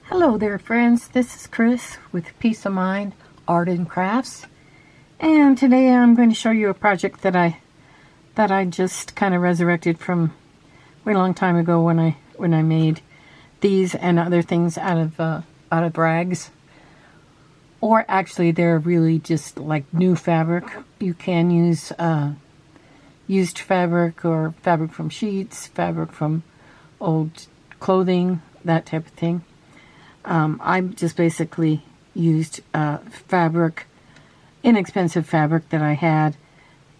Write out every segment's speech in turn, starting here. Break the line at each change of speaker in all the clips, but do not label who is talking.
Hello there, friends. This is Chris with Peace of Mind Art and Crafts, and today I'm going to show you a project that I just kind of resurrected from a very long time ago when I made these and other things out of rags. Or actually, they're really just like new fabric. You can use used fabric or fabric from sheets, fabric from old clothing, that type of thing. I just basically used fabric, inexpensive fabric that I had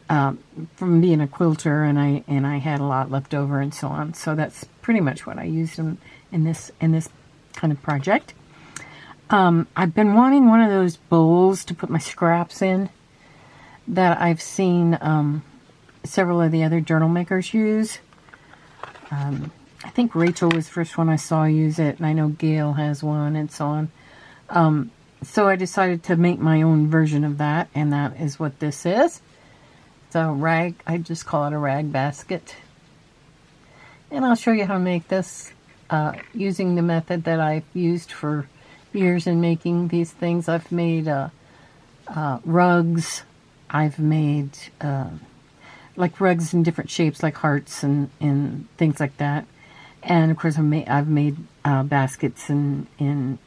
from being a quilter, and I had a lot left over and so on. So that's pretty much what I used in this kind of project. I've been wanting one of those bowls to put my scraps in that I've seen several of the other journal makers use. I think Rachel was the first one I saw use it, and I know Gail has one and so on. So I decided to make my own version of that, and that is what this is. It's a rag, I just call it a rag basket. And I'll show you how to make this using the method that I've used for years in making these things. I've made rugs. I've made like rugs in different shapes, like hearts and things like that. And of course, I've made baskets in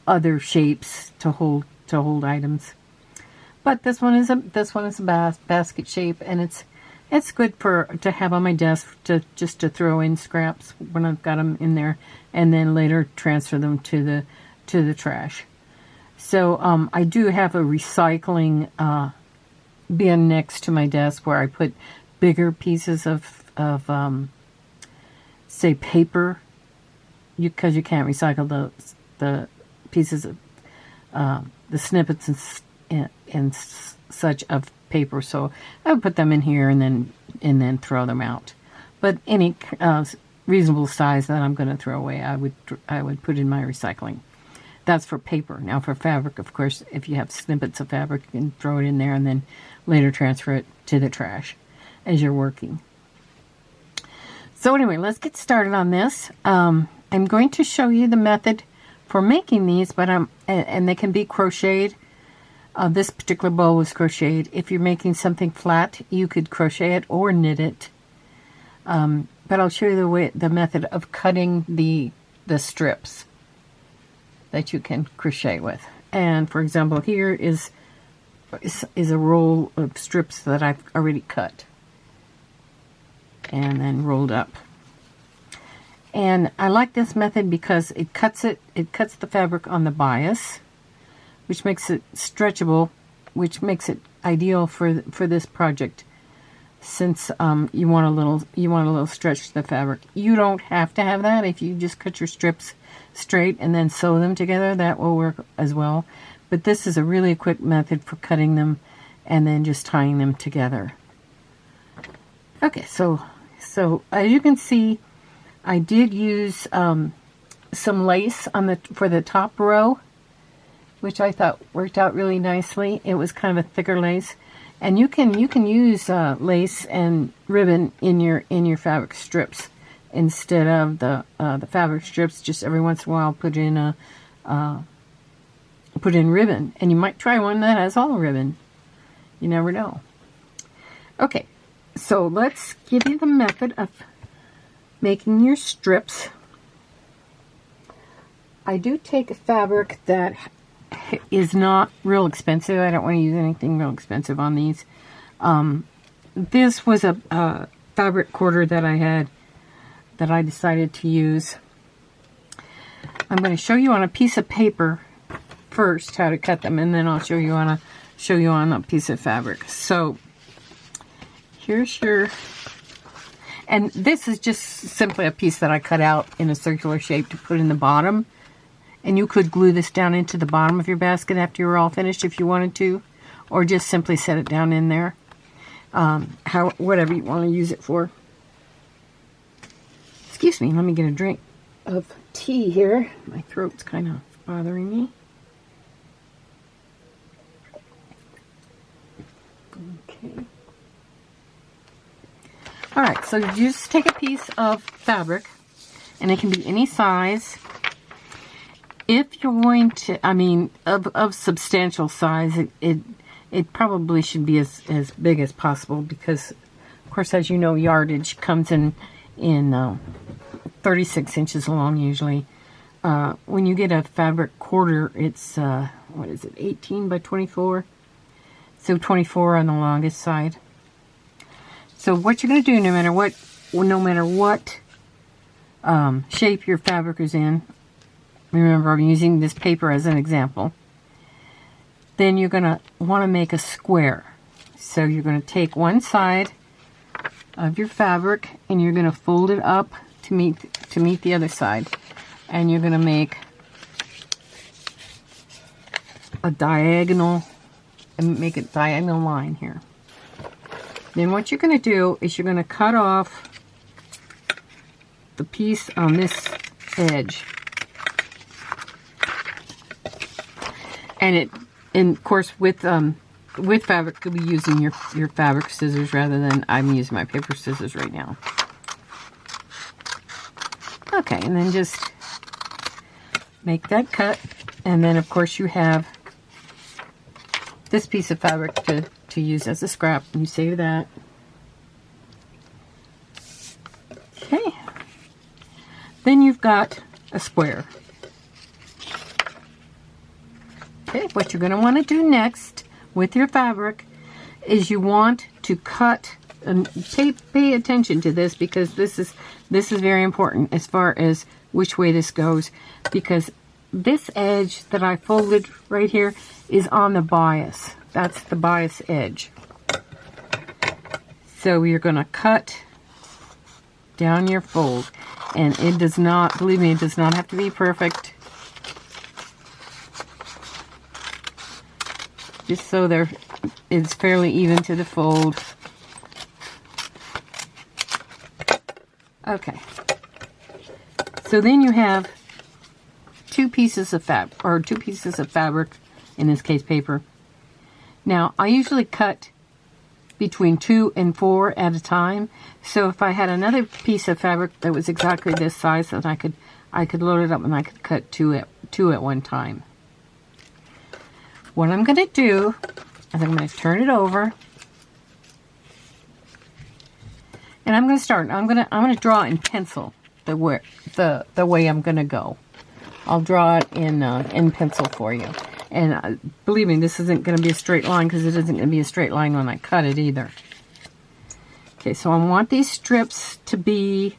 other shapes to hold items. But this one is a basket shape, and it's good to have on my desk just to throw in scraps when I've got them in there, and then later transfer them to the trash. So I do have a recycling bin next to my desk where I put bigger pieces of say paper, because you can't recycle the pieces of the snippets and such of paper. So I would put them in here and then throw them out. But any reasonable size that I'm going to throw away, I would put in my recycling. That's for paper. Now for fabric, of course, if you have snippets of fabric, you can throw it in there and then later transfer it to the trash as you're working. So anyway, let's get started on this. I'm going to show you the method for making these, but and they can be crocheted. This particular bowl was crocheted. If you're making something flat, you could crochet it or knit it. But I'll show you the method of cutting the strips that you can crochet with. And for example, here is a roll of strips that I've already cut and then rolled up. And I like this method because it cuts the fabric on the bias, which makes it stretchable, which makes it ideal for this project, since you want a little stretch to the fabric. You don't have to have that. If you just cut your strips straight and then sew them together, that will work as well. But this is a really quick method for cutting them and then just tying them together. Okay, so as you can see, I did use some lace for the top row, which I thought worked out really nicely. It was kind of a thicker lace, and you can use lace and ribbon in your fabric strips instead of the fabric strips. Just every once in a while, put in ribbon, and you might try one that has all ribbon. You never know. Okay, so let's give you the method of making your strips. I do take a fabric that is not real expensive. I don't want to use anything real expensive on these. This was a fabric quarter that I had that I decided to use. I'm going to show you on a piece of paper first how to cut them, and then I'll show you on a piece of fabric. So here's your, and this is just simply a piece that I cut out in a circular shape to put in the bottom. And you could glue this down into the bottom of your basket after you're all finished if you wanted to, or just simply set it down in there. Whatever you want to use it for. Excuse me, let me get a drink of tea here. My throat's kind of bothering me. Okay. Alright, so you just take a piece of fabric, and it can be any size. if you're going to, I mean, of substantial size, it probably should be as big as possible because, of course, as you know, yardage comes in 36 inches long usually. When you get a fabric quarter, it's, what is it, 18 by 24? So 24 on the longest side. So what you're going to do, no matter what shape your fabric is in, remember I'm using this paper as an example, then you're going to want to make a square. So you're going to take one side of your fabric and you're going to fold it up to meet the other side, and you're going to make a diagonal line here. Then what you're going to do is you're going to cut off the piece on this edge, and of course with fabric you'll be using your fabric scissors rather than I'm using my paper scissors right now. Okay, and then just make that cut, and then of course you have this piece of fabric to use as a scrap, and you save that. Okay, then you've got a square. Okay, what you're going to want to do next with your fabric is you want to cut, and pay attention to this because this is very important as far as which way this goes, because this edge that I folded right here is on the bias. That's the bias edge. So you're going to cut down your fold, and it does not, believe me, it does not have to be perfect. Just so it's fairly even to the fold. Okay. So then you have two pieces of fabric, in this case paper. Now I usually cut between 2 and 4 at a time. So if I had another piece of fabric that was exactly this size, then I could load it up and I could cut two at one time. What I'm going to do is I'm going to turn it over, and I'm going to start. I'm going to draw in pencil the way I'm going to go. I'll draw it in pencil for you. And believe me, this isn't going to be a straight line because it isn't going to be a straight line when I cut it either. Okay, so I want these strips to be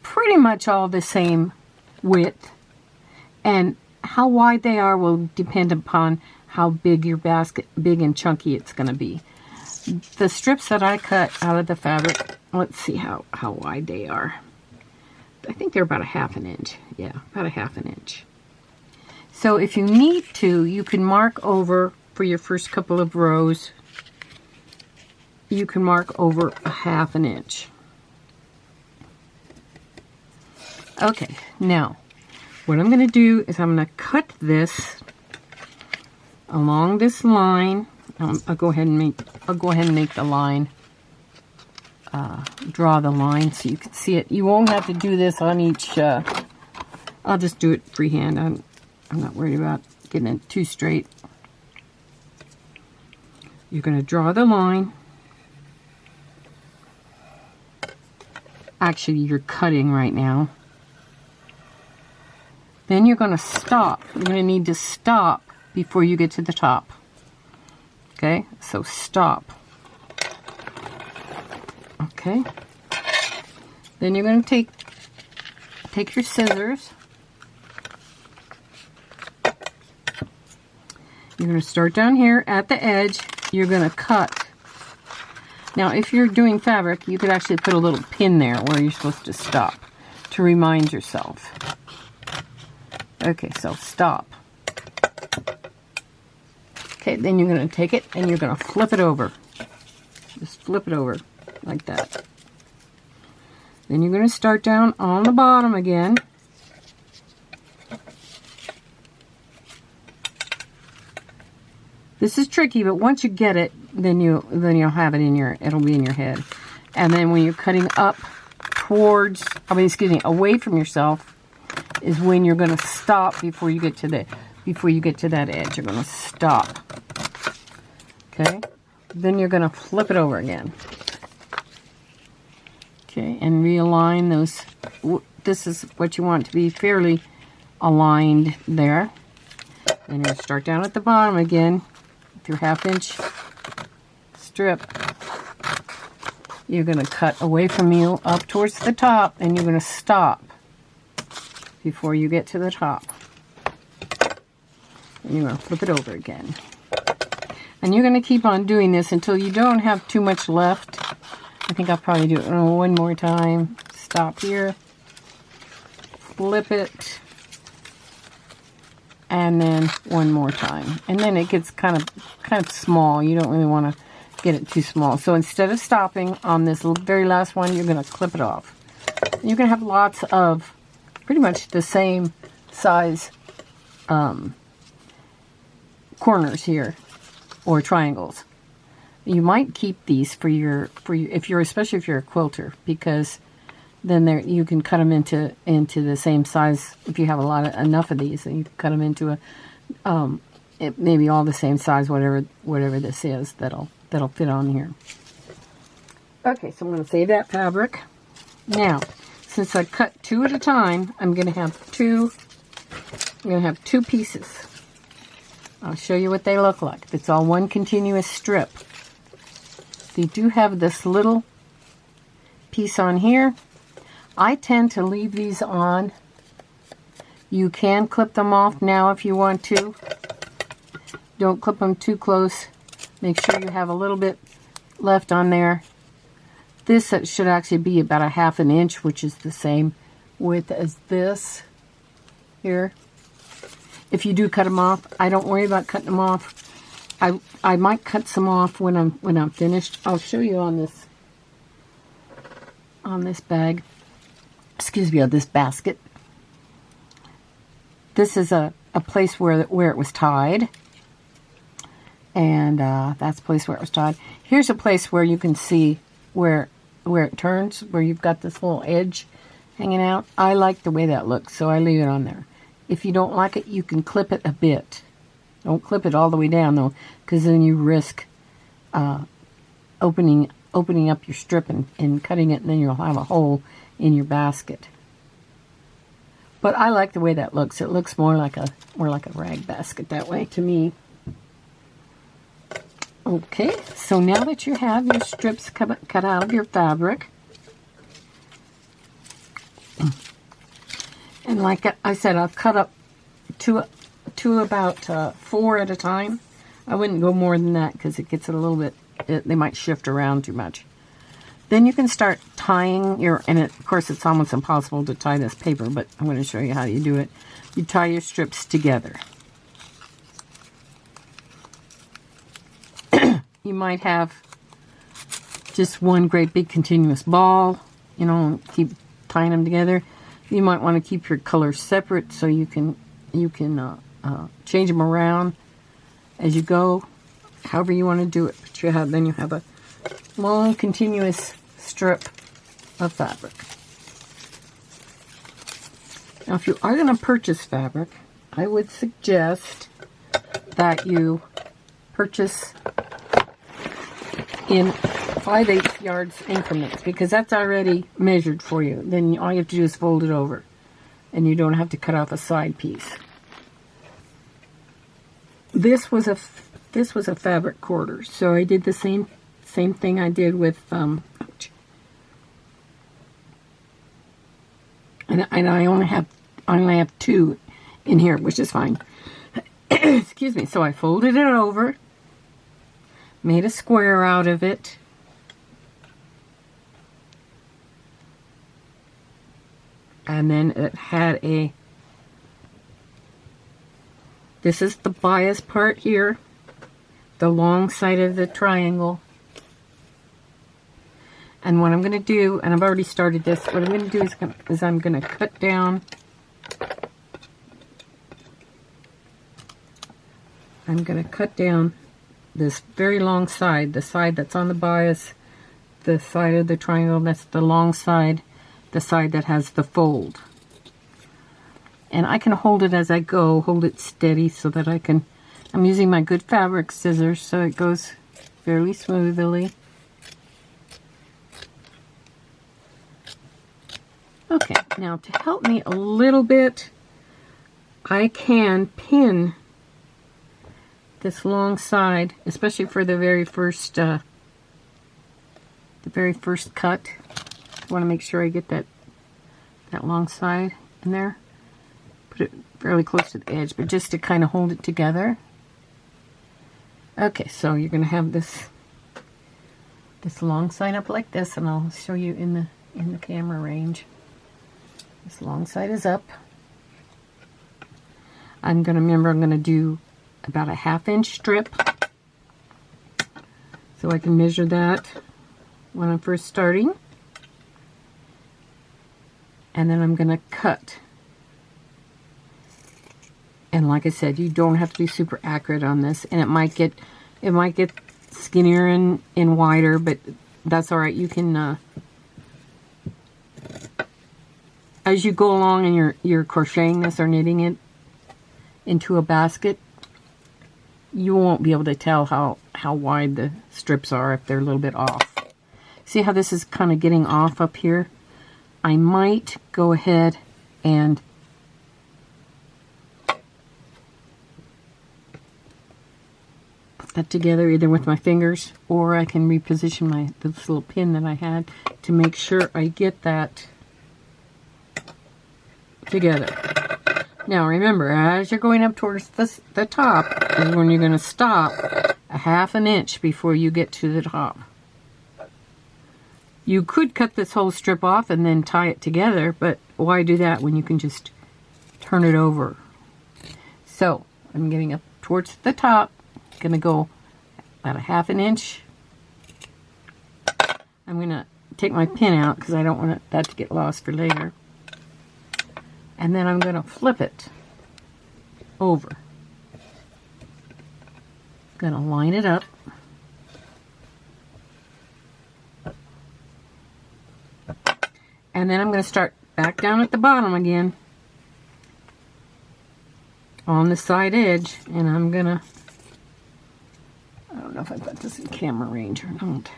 pretty much all the same width, and how wide they are will depend upon how big your basket, big and chunky it's going to be. The strips that I cut out of the fabric, let's see how wide they are. I think they're about 1/2 inch. Yeah, about 1/2 inch. So if you need to, you can mark over for your first couple of rows. You can mark over 1/2 inch. Okay, now what I'm going to do is I'm going to cut this along this line. I'll go ahead and make the line. Draw the line so you can see it. You won't have to do this on each. I'll just do it freehand. I'm not worried about getting it too straight. You're going to draw the line. Actually, you're cutting right now. Then you're going to stop. You're going to need to stop before you get to the top. Okay, so stop. Okay. Then you're going to take your scissors. You're going to start down here at the edge. You're going to cut. Now, if you're doing fabric, you could actually put a little pin there where you're supposed to stop to remind yourself. Okay, so stop. Okay, then you're going to take it and you're going to flip it over. Just flip it over like that. Then you're going to start down on the bottom again. This is tricky, but once you get it, then you'll have it it'll be in your head. And then when you're cutting up towards, away from yourself, is when you're going to stop before you get to that edge. You're going to stop. Okay? Then you're going to flip it over again. Okay, and realign those. This is what you want to be fairly aligned there. Then you start down at the bottom again with your 1/2 inch strip. You're going to cut away from you up towards the top, and you're going to stop before you get to the top. And you're going to flip it over again. And you're going to keep on doing this until you don't have too much left. I think I'll probably do it one more time. Stop here. Flip it. And then one more time. And then it gets kind of small. You don't really want to get it too small. So instead of stopping on this very last one, you're going to clip it off. And you're going to have lots of pretty much the same size corners here, or triangles. You might keep these for your especially if you're a quilter, because then you can cut them into the same size. If you have enough of these, and you can cut them into maybe all the same size, whatever this is, that'll fit on here. Okay, so I'm going to save that fabric. Now, since I cut 2 at a time, I'm going to have two pieces. I'll show you what they look like. It's all one continuous strip. They do have this little piece on here. I tend to leave these on. You can clip them off now if you want to. Don't clip them too close. Make sure you have a little bit left on there. This should actually be about 1/2 inch, which is the same width as this here. If you do cut them off, I don't worry about cutting them off. I might cut some off when I'm finished. I'll show you on this bag. Excuse me, on this basket. This is a place where it was tied. And that's the place where it was tied. Here's a place where you can see where it turns, where you've got this little edge hanging out. I like the way that looks, so I leave it on there. If you don't like it, you can clip it a bit. Don't clip it all the way down, though, because then you risk opening up your strip and cutting it, and then you'll have a hole in your basket. But I like the way that looks. It looks more like a rag basket that way to me. Okay, so now that you have your strips cut out of your fabric, and like I said, I've cut up to about 4 at a time. I wouldn't go more than that because it gets a little bit, they might shift around too much. Then you can start tying of course it's almost impossible to tie this paper, but I'm going to show you how you do it. You tie your strips together. You might have just one great big continuous ball, keep tying them together. You might want to keep your colors separate so you can change them around as you go, however you want to do it. But then you have a long continuous strip of fabric. Now, if you are going to purchase fabric, I would suggest that you purchase in 5/8 yards increments, because that's already measured for you. Then all you have to do is fold it over, and you don't have to cut off a side piece. This was a fabric quarter, so I did the same thing I did with and I only have 2 in here, which is fine. Excuse me. So I folded it over, made a square out of it, and then it had this is the bias part here, the long side of the triangle. And what I'm going to do, and I've already started this, what I'm going to do is I'm going to cut down. I'm going to cut down this very long side, the side that's on the bias, the side of the triangle, that's the long side, the side that has the fold. And I can hold it as I go, hold it steady so that I'm using my good fabric scissors so it goes fairly smoothly. Okay, now to help me a little bit, I can pin this long side, especially for the very first cut. I want to make sure I get that long side in there. Put it fairly close to the edge, but just to kind of hold it together. Okay, so you're going to have this long side up like this, and I'll show you in the camera range. This long side is up. I'm going to do about a 1/2 inch strip, so I can measure that when I'm first starting. And then I'm going to cut. And like I said, you don't have to be super accurate on this, and it might get skinnier and wider, but that's all right. You can as you go along and you're crocheting this or knitting it into a basket, you won't be able to tell how wide the strips are if they're a little bit off. See how this is kind of getting off up here? I might go ahead and put that together either with my fingers, or I can reposition this little pin that I had to make sure I get that together. Now remember, as you're going up towards the top is when you're going to stop a 1/2 inch before you get to the top. You could cut this whole strip off and then tie it together, but why do that when you can just turn it over? So I'm getting up towards the top, going to go about a 1/2 inch. I'm going to take my pin out because I don't want that to get lost for later. And then I'm going to flip it over. Going to line it up. And then I'm going to start back down at the bottom again on the side edge, and I'm going to, I don't know if I've got this in camera range or not.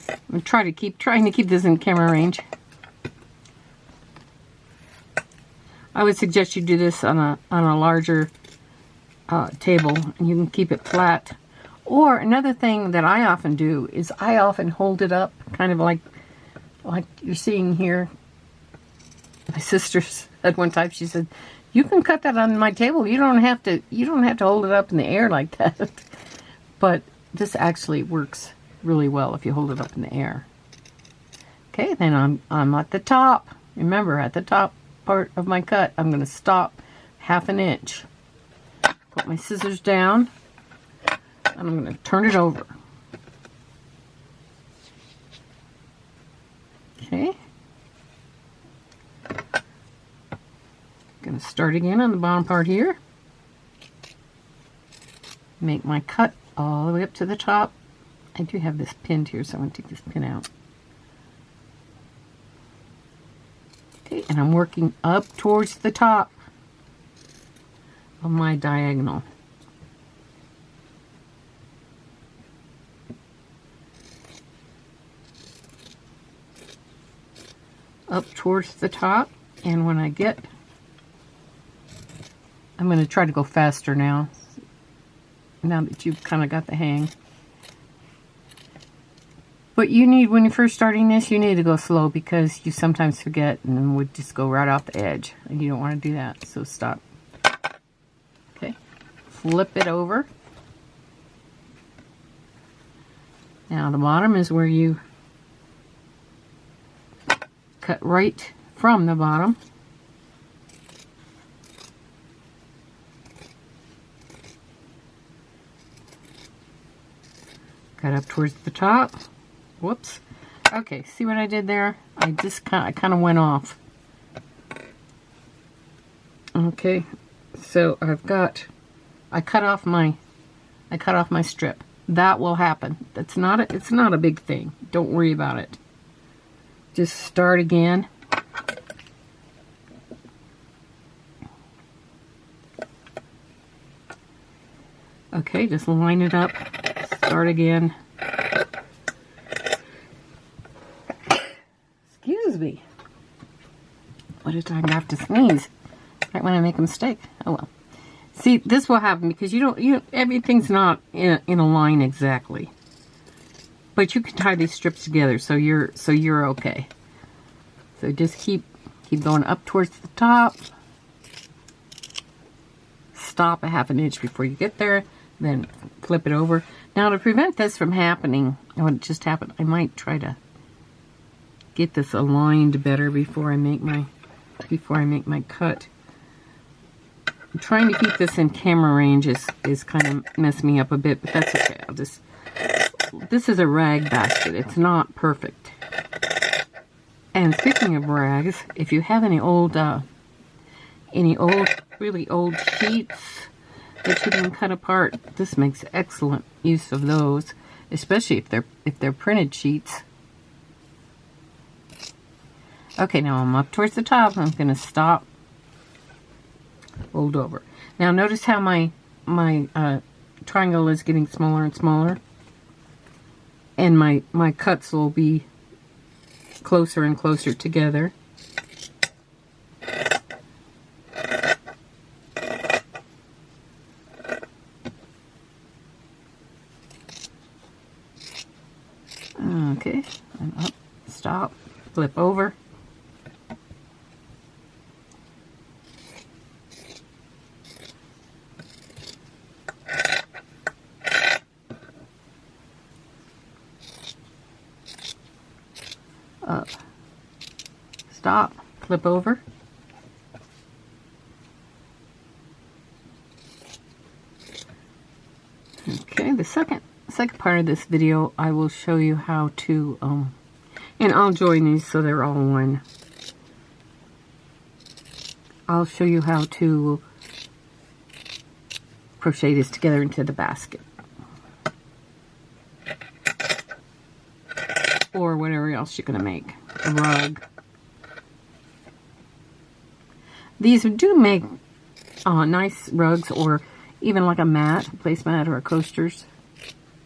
I'm going to trying to keep this in camera range. I would suggest you do this on a larger table, and you can keep it flat. Or another thing that I often do is I often hold it up, kind of like you're seeing here. My sister said one time, she said, "You can cut that on my table. You don't have to hold it up in the air like that." But this actually works really well if you hold it up in the air. Okay, then I'm at the top. Remember, at the top part of my cut, I'm going to stop 1/2 inch. Put my scissors down, and I'm going to turn it over. Okay. Going to start again on the bottom part here. Make my cut all the way up to the top. I do have this pinned here, so I'm going to take this pin out. Okay, and I'm working up towards the top of my diagonal. Up towards the top, and when I get, I'm going to try to go faster now that you've kind of got the hang. But you need, when you're first starting this, you need to go slow because you sometimes forget and would just go right off the edge. And you don't want to do that, so stop. Okay, flip it over. Now the bottom is where you cut right from the bottom. Cut up towards the top. Whoops. Okay, see what I did there? I kind of went off. Okay, so I cut off my strip. That will happen. It's not a big thing. Don't worry about it. Just start again. Okay, just line it up, start again. Excuse me. What a time to have to sneeze right when I make a mistake. Oh well. See, this will happen because everything's not in a line exactly. But you can tie these strips together, so you're okay. So just keep going up towards the top. Stop a half an inch before you get there, then flip it over. Now, to prevent this from happening, what just happened, I might try to get this aligned better before I make my cut. I'm trying to keep this in camera range is kind of messing me up a bit, but that's okay. This is a rag basket. It's not perfect. And speaking of rags, if you have any really old sheets that you can cut apart, this makes excellent use of those, especially if they're printed sheets. Okay, now I'm up towards the top. I'm going to stop, fold over. Now notice how my triangle is getting smaller and smaller, and my cuts will be closer and closer together. Okay, and up, stop, flip over. Up, stop, flip over. Okay, the second part of this video, I will show you how to, and I'll join these so they're all one. I'll show you how to crochet this together into the basket. Or whatever else you're going to make. A rug. These do make nice rugs, or even like a mat, a placemat, or a coasters,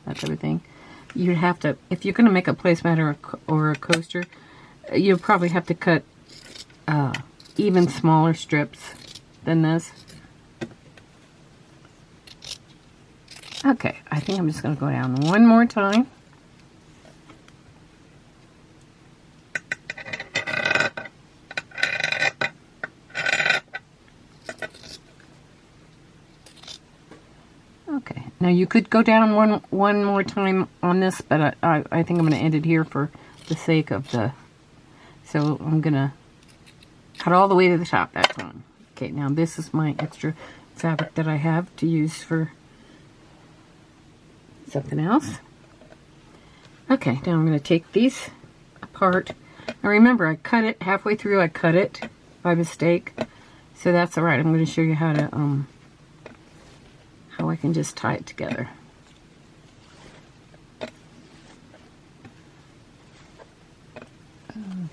that type of thing. You'd have to, if you're going to make a placemat or a coaster, you'll probably have to cut even smaller strips than this. Okay, I think I'm just going to go down one more time. Okay, now you could go down one more time on this, but I think I'm going to end it here for the sake of the, so I'm going to cut all the way to the top that time. Okay, now this is my extra fabric that I have to use for something else. Okay, now I'm going to take these apart. Now remember, I cut it halfway through. I cut it by mistake, so that's all right. I'm going to show you how to how I can just tie it together.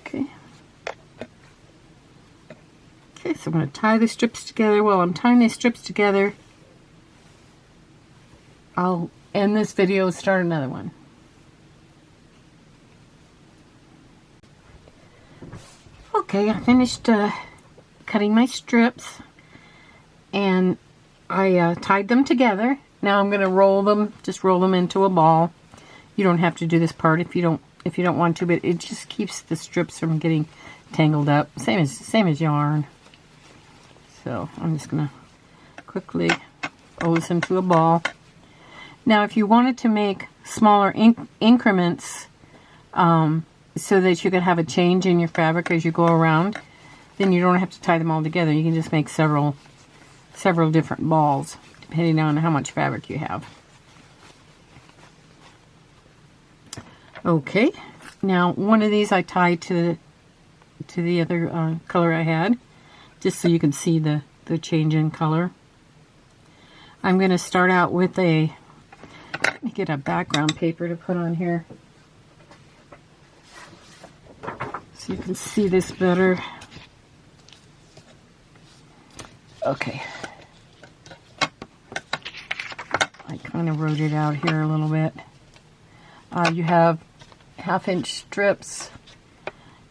Okay. Okay, so I'm going to tie the strips together. While I'm tying these strips together, I'll end this video and start another one. Okay, I finished cutting my strips, and I tied them together. Now I'm going to roll them, just roll them into a ball. You don't have to do this part if you don't want to, but it just keeps the strips from getting tangled up. Same as yarn. So I'm just going to quickly roll this into a ball. Now, if you wanted to make smaller increments so that you could have a change in your fabric as you go around, then you don't have to tie them all together. You can just make several different balls depending on how much fabric you have. Okay, now one of these I tied to the other color I had, just so you can see the change in color. I'm going to start out with let me get a background paper to put on here so you can see this better. Okay. I kind of wrote it out here a little bit. You have 1/2-inch strips.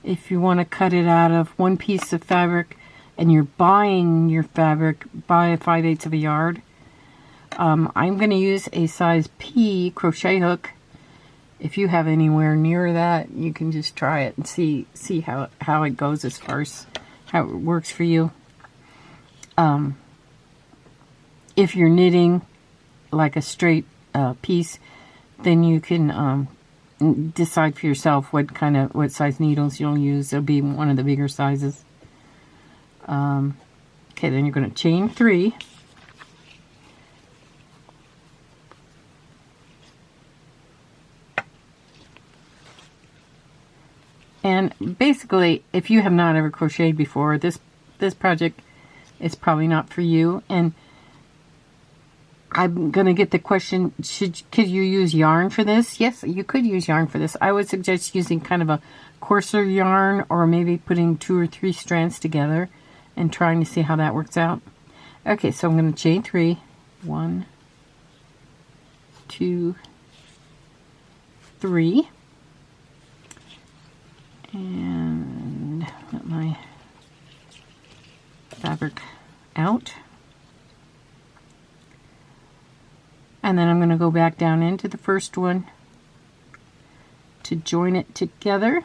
If you want to cut it out of one piece of fabric and you're buying your fabric, buy a 5/8 of a yard. I'm going to use a size P crochet hook. If you have anywhere near that, you can just try it and see how it goes as far as how it works for you. If you're knitting like a straight piece, then you can decide for yourself what size needles you'll use. It'll be one of the bigger sizes. Okay, then you're going to chain 3. And basically, if you have not ever crocheted before, this project is probably not for you. And I'm going to get the question, could you use yarn for this? Yes, you could use yarn for this. I would suggest using kind of a coarser yarn, or maybe putting 2 or 3 strands together and trying to see how that works out. Okay, so I'm going to chain 3. 1, 2, 3. And let my fabric out. And then I'm going to go back down into the first one to join it together.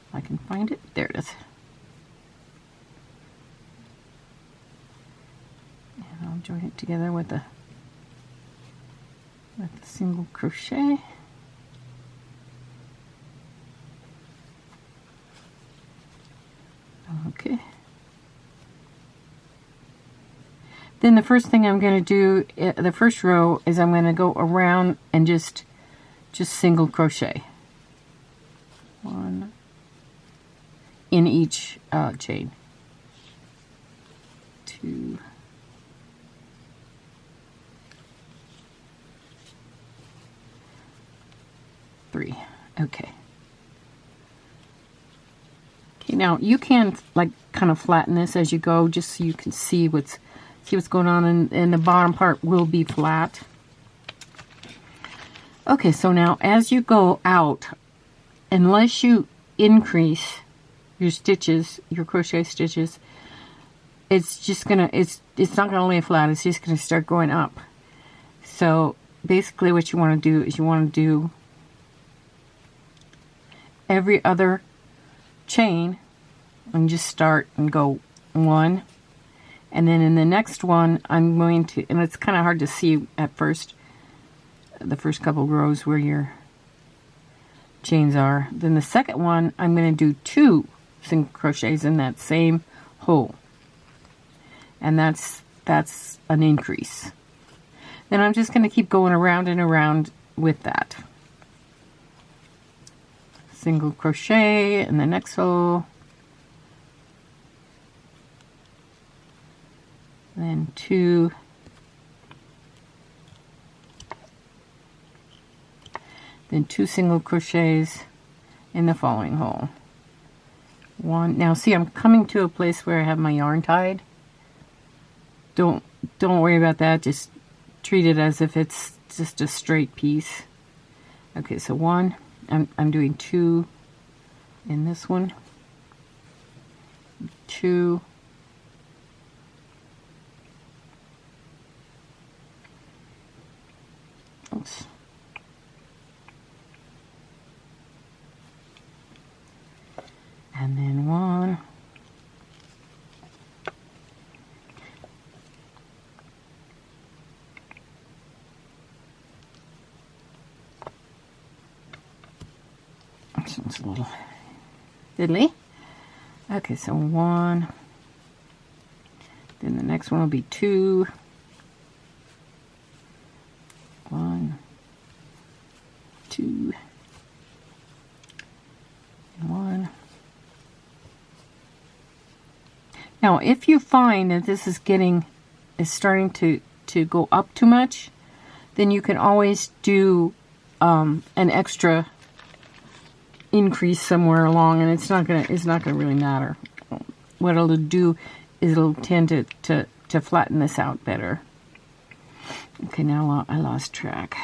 If I can find it. There it is. And I'll join it together with a single crochet. Okay. Then the first thing I'm going to do, the first row, is I'm going to go around and just single crochet. 1 in each chain. 2. 3. Okay. Okay, now you can like kind of flatten this as you go, just so you can see what's going on, and the bottom part will be flat. Okay, so now as you go out, unless you increase your stitches, your crochet stitches, it's not gonna lay flat, it's just gonna start going up. So basically what you want to do is you want to do every other chain and just start and go 1, and then in the next one I'm going to, and it's kind of hard to see at first, the first couple rows where your chains are. Then the second one I'm going to do 2 single crochets in that same hole, and that's an increase. Then I'm just going to keep going around and around with that. Single crochet in the next hole, then 2, then 2 single crochets in the following hole. 1. Now see, I'm coming to a place where I have my yarn tied. Don't worry about that, just treat it as if it's just a straight piece. Okay, so 1, I'm doing 2 in this one, 2, oops, and then 1, this one's a little fiddly. Okay, so 1, then the next one will be 2, 1, 2, and 1. Now, if you find that this is starting to go up too much, then you can always do an extra increase somewhere along, and it's not gonna really matter. What it'll do is it'll tend to flatten this out better. Okay, now I lost track.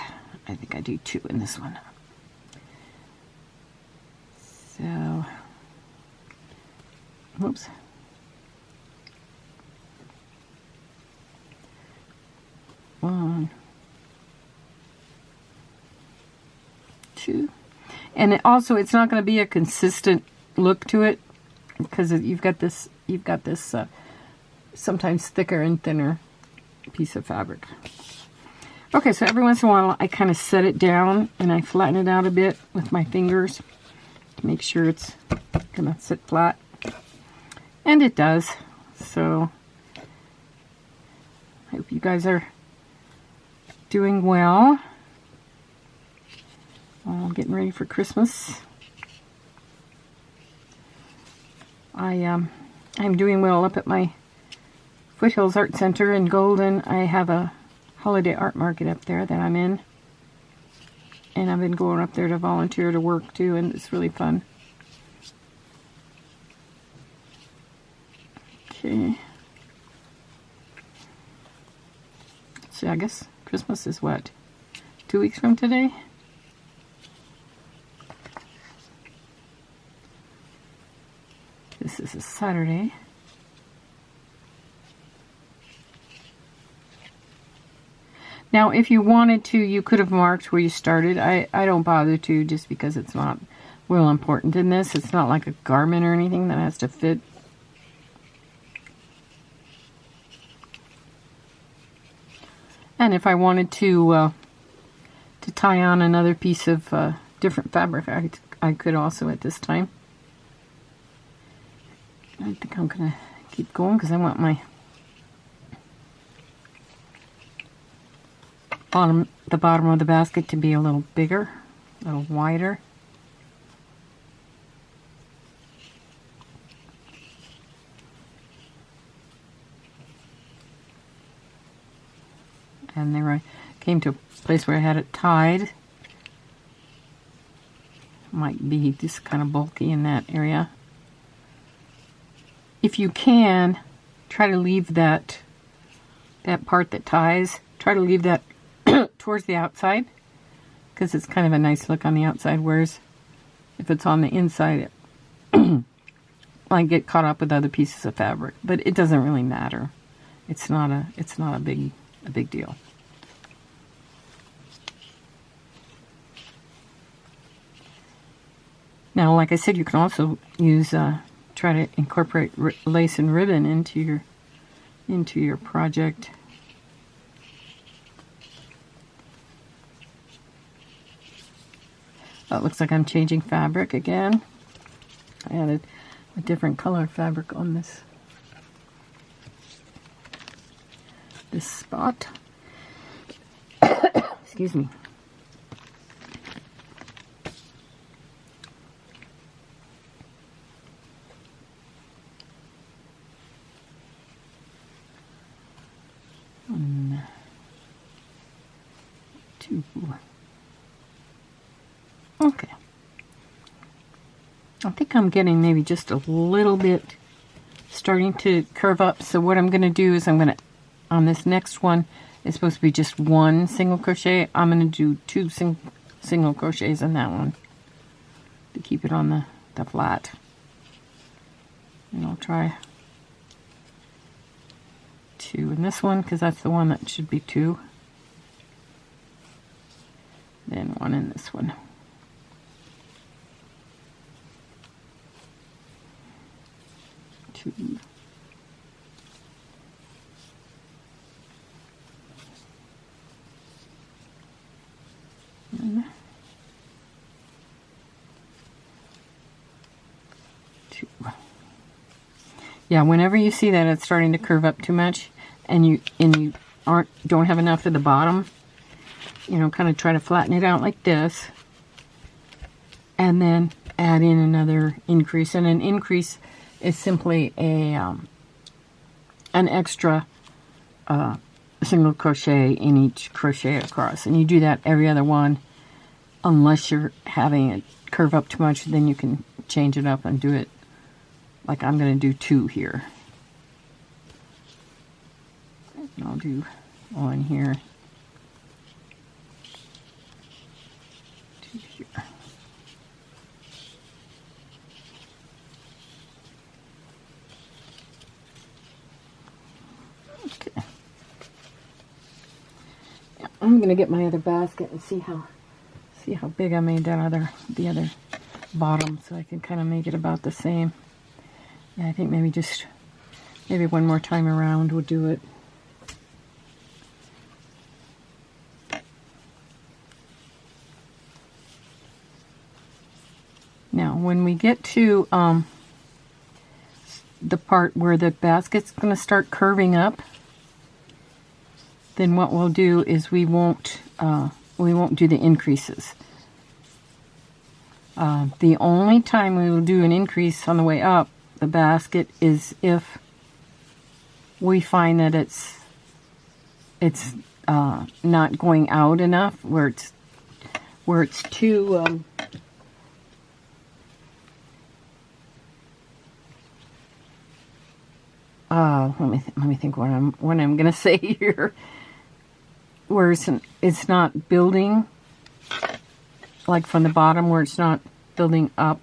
I think I do 2 in this one. So, whoops. One, 2, and it's not going to be a consistent look to it because you've got this sometimes thicker and thinner piece of fabric. Okay, so every once in a while I kind of set it down and I flatten it out a bit with my fingers to make sure it's gonna sit flat, and it does. So I hope you guys are doing well. I'm getting ready for Christmas. I'm doing well up at my Foothills Art Center in Golden. I have a holiday art market up there that I'm in, and I've been going up there to volunteer to work too, and it's really fun. Okay. So I guess Christmas is what? 2 weeks from today? This is a Saturday. Now, if you wanted to, you could have marked where you started. I don't bother to, just because it's not real important in this. It's not like a garment or anything that has to fit. And if I wanted to tie on another piece of different fabric, I could also at this time. I think I'm going to keep going because I want my the bottom of the basket to be a little bigger, a little wider. And there I came to a place where I had it tied. Might be just kind of bulky in that area. If you can, try to leave that part that ties, try to leave that towards the outside, because it's kind of a nice look on the outside, whereas if it's on the inside, it might get caught up with other pieces of fabric. But it doesn't really matter. It's not a big deal. Now, like I said, you can also use try to incorporate lace and ribbon into your project. Oh, it looks like I'm changing fabric again. I added a different color fabric on this spot. Excuse me. One, 2. Okay. I think I'm getting maybe just a little bit starting to curve up. So what I'm going to do is on this next one, it's supposed to be just 1 single crochet. I'm going to do 2 single crochets in that one to keep it on the flat. And I'll try 2 in this one, because that's the one that should be 2. Then 1 in this one. And 2. Yeah, whenever you see that it's starting to curve up too much, and you don't have enough at the bottom, kind of try to flatten it out like this, and then add in another increase. And an increase is simply an extra single crochet in each crochet across, and you do that every other one, unless you're having it curve up too much. Then you can change it up and do it like I'm going to do 2 here. And I'll do 1 here here. Okay. Yeah, I'm gonna get my other basket and see how big I made the other bottom, so I can kind of make it about the same. Yeah, I think maybe one more time around will do it. Now, when we get to the part where the basket's going to start curving up, then what we'll do is we won't do the increases. The only time we will do an increase on the way up the basket is if we find that it's not going out enough, where it's too let me think what I'm gonna say here. Where it's not building, like from the bottom, where it's not building up,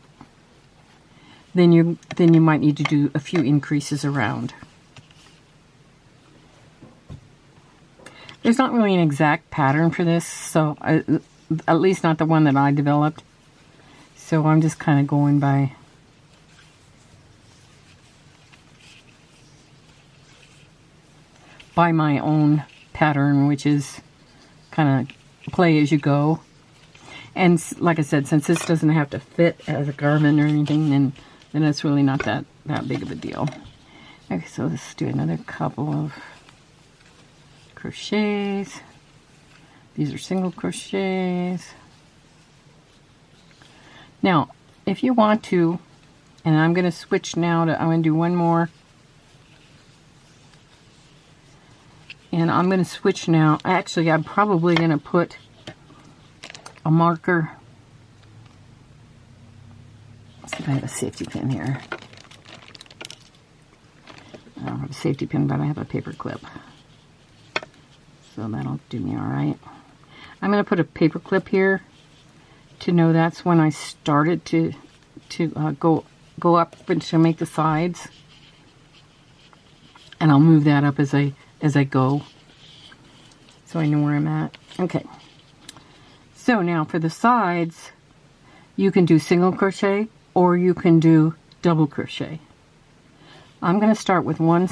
then you might need to do a few increases around. There's not really an exact pattern for this, so at least not the one that I developed. So I'm just kind of going by my own pattern, which is kind of play as you go. And like I said, since this doesn't have to fit as a garment or anything, then it's really not that big of a deal. Okay, so let's do another couple of crochets. These are single crochets. Now, if you want to, and I'm going to switch now I'm going to do one more. And I'm going to switch now. Actually, I'm probably going to put a marker. Let's see if I have a safety pin here. I don't have a safety pin, but I have a paper clip. So that'll do me all right. I'm going to put a paper clip here to know that's when I started to go up and to make the sides. And I'll move that up as I go, so I know where I'm at. Okay, so now for the sides, you can do single crochet or you can do double crochet. I'm going to start with one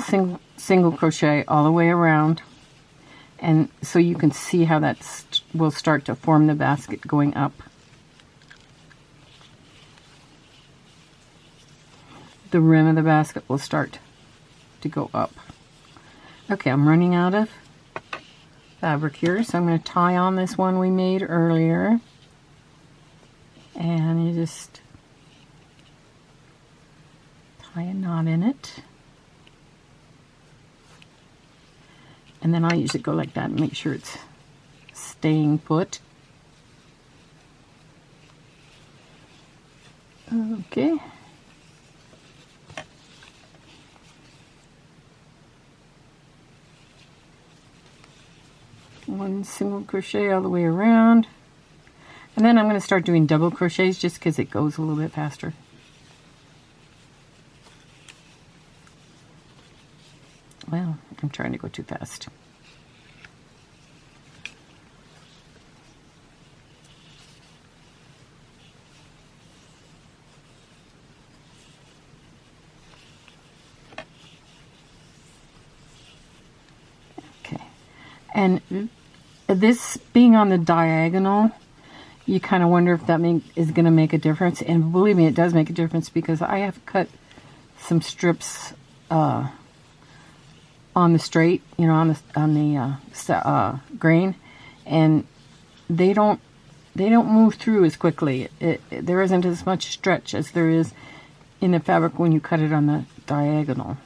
single crochet all the way around, and so you can see how that will start to form the basket going up. The rim of the basket will start to go up. Okay, I'm running out of fabric here, so I'm going to tie on this one we made earlier. And you just tie a knot in it. And then I usually go like that and make sure it's staying put. Okay. One single crochet all the way around, and then I'm going to start doing double crochets just because it goes a little bit faster. Well, I'm trying to go too fast. Okay, and this being on the diagonal, you kind of wonder if that is going to make a difference. And believe me, it does make a difference, because I have cut some strips on the straight, you know, on the grain, and they don't move through as quickly. There isn't as much stretch as there is in the fabric when you cut it on the diagonal.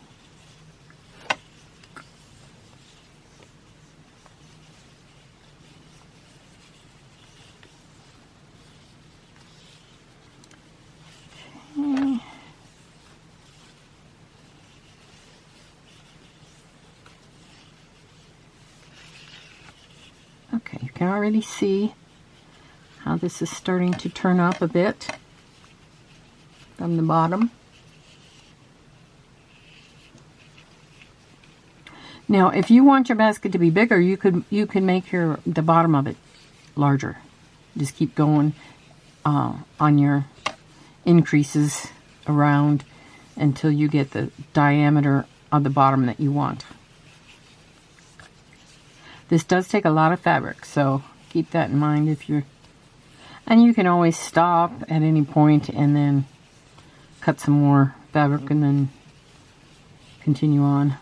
Okay, you can already see how this is starting to turn up a bit from the bottom. Now, if you want your basket to be bigger, you could make the bottom of it larger. Just keep going on your increases around until you get the diameter of the bottom that you want. This does take a lot of fabric, so keep that in mind if you're... And you can always stop at any point and then cut some more fabric and then continue on.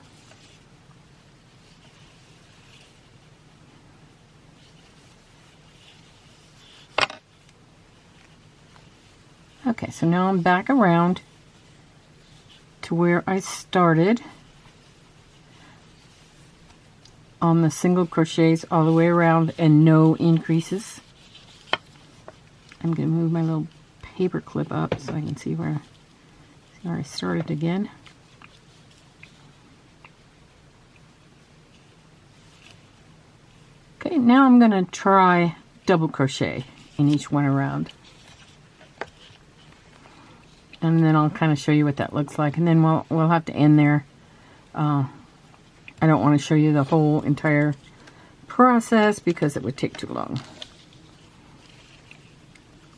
Okay, so now I'm back around to where I started on the single crochets all the way around and no increases. I'm going to move my little paper clip up so I can see where I started again. Okay, now I'm going to try double crochet in each one around. And then I'll kind of show you what that looks like. And then we'll have to end there. I don't want to show you the whole entire process because it would take too long.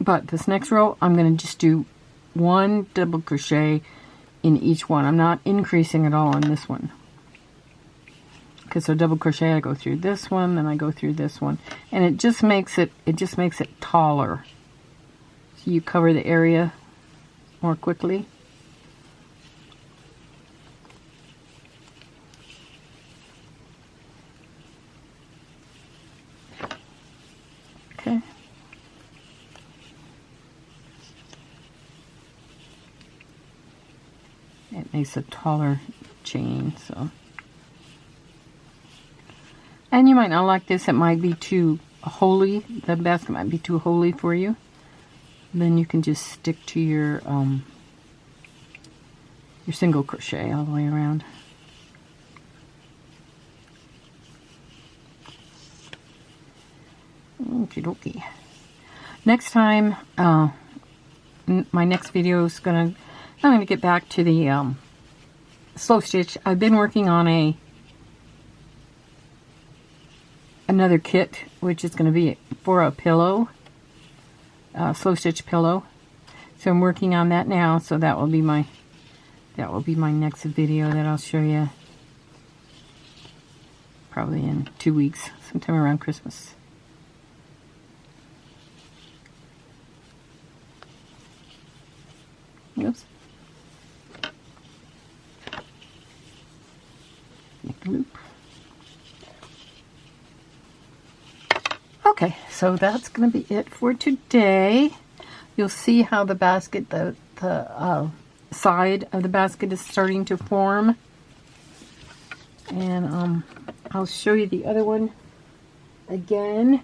But this next row, I'm going to just do one double crochet in each one. I'm not increasing at all on this one. Because so double crochet, I go through this one, then I go through this one. And it just makes it taller. So you cover the area more quickly. Okay. It makes a taller chain, so. And you might not like this. It might be too holey. The basket might be too holey for you. Then you can just stick to your single crochet all the way around. Okie dokie. Next time, my next video is I'm gonna get back to the slow stitch. I've been working on another kit, which is going to be for a pillow. Slow stitch pillow. So I'm working on that now, so that will be my next video that I'll show you probably in 2 weeks, sometime around Christmas. Oops. Make a loop. Okay, so that's going to be it for today. You'll see how the basket, the side of the basket is starting to form. And I'll show you the other one again.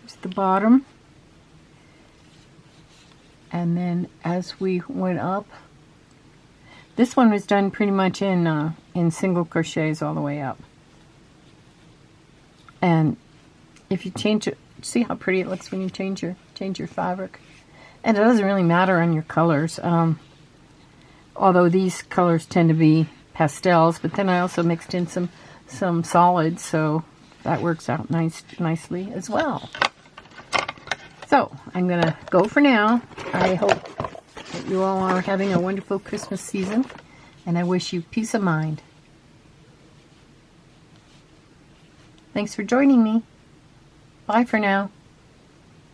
Here's the bottom. And then as we went up, this one was done pretty much in single crochets all the way up. And if you change it, see how pretty it looks when you change your fabric. And it doesn't really matter on your colors. Although these colors tend to be pastels, but then I also mixed in some solids, so that works out nicely as well. So I'm gonna go for now. I hope that you all are having a wonderful Christmas season, and I wish you peace of mind. Thanks for joining me. Bye for now.